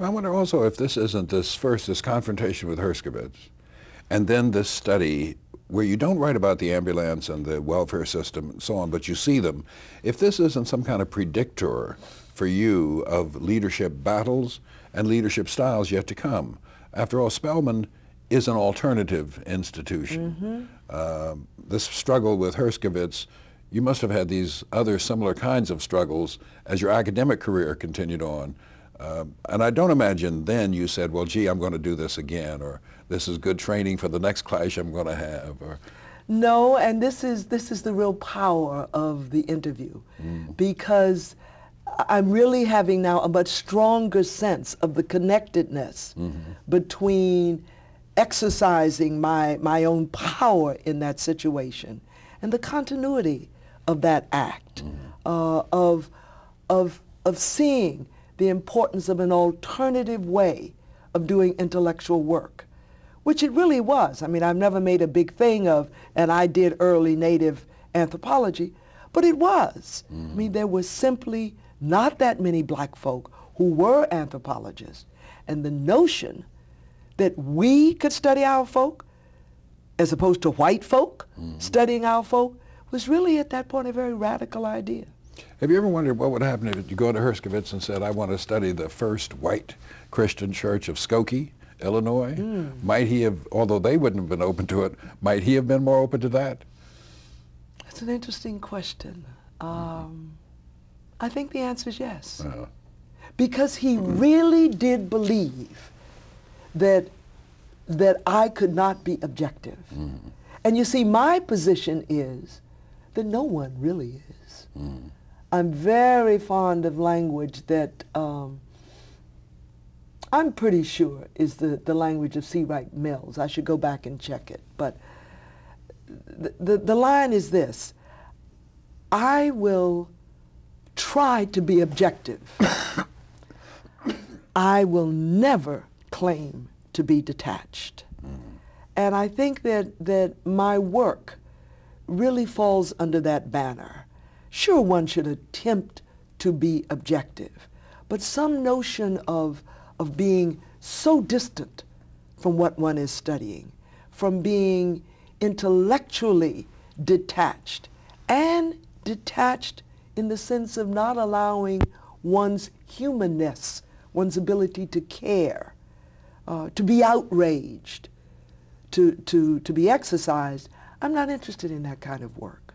I wonder also if this isn't this confrontation with Herskovits, and then this study where you don't write about the ambulance and the welfare system and so on, but you see them. If this isn't some kind of predictor for you of leadership battles and leadership styles yet to come. After all, Spelman is an alternative institution. This struggle with Herskovits, you must have had these other similar kinds of struggles as your academic career continued on. And I don't imagine then you said, well, gee, I'm going to do this again, or this is good training for the next clash I'm going to have. Or no, and this is the real power of the interview, because I'm really having now a much stronger sense of the connectedness between exercising my own power in that situation and the continuity of that act, of seeing the importance of an alternative way of doing intellectual work, which it really was. I mean, I've never made a big thing of, and I did early native anthropology, but it was. I mean, there was simply not that many black folk who were anthropologists, and the notion that we could study our folk as opposed to white folk studying our folk was really at that point a very radical idea. Have you ever wondered what would happen if you go to Herskovits and said, I want to study the first white Christian church of Skokie, Illinois? Might he have, although they wouldn't have been open to it, might he have been more open to that? That's an interesting question. I think the answer is yes. Because he really did believe that I could not be objective. And you see, my position is that no one really is. I'm very fond of language that I'm pretty sure is the language of C. Wright Mills. I should go back and check it. But the line is this: I will try to be objective. I will never claim to be detached. And I think that my work really falls under that banner. Sure, one should attempt to be objective, but some notion of being so distant from what one is studying, from being intellectually detached, and detached in the sense of not allowing one's humanness, one's ability to care, to be outraged, to be exercised. I'm not interested in that kind of work.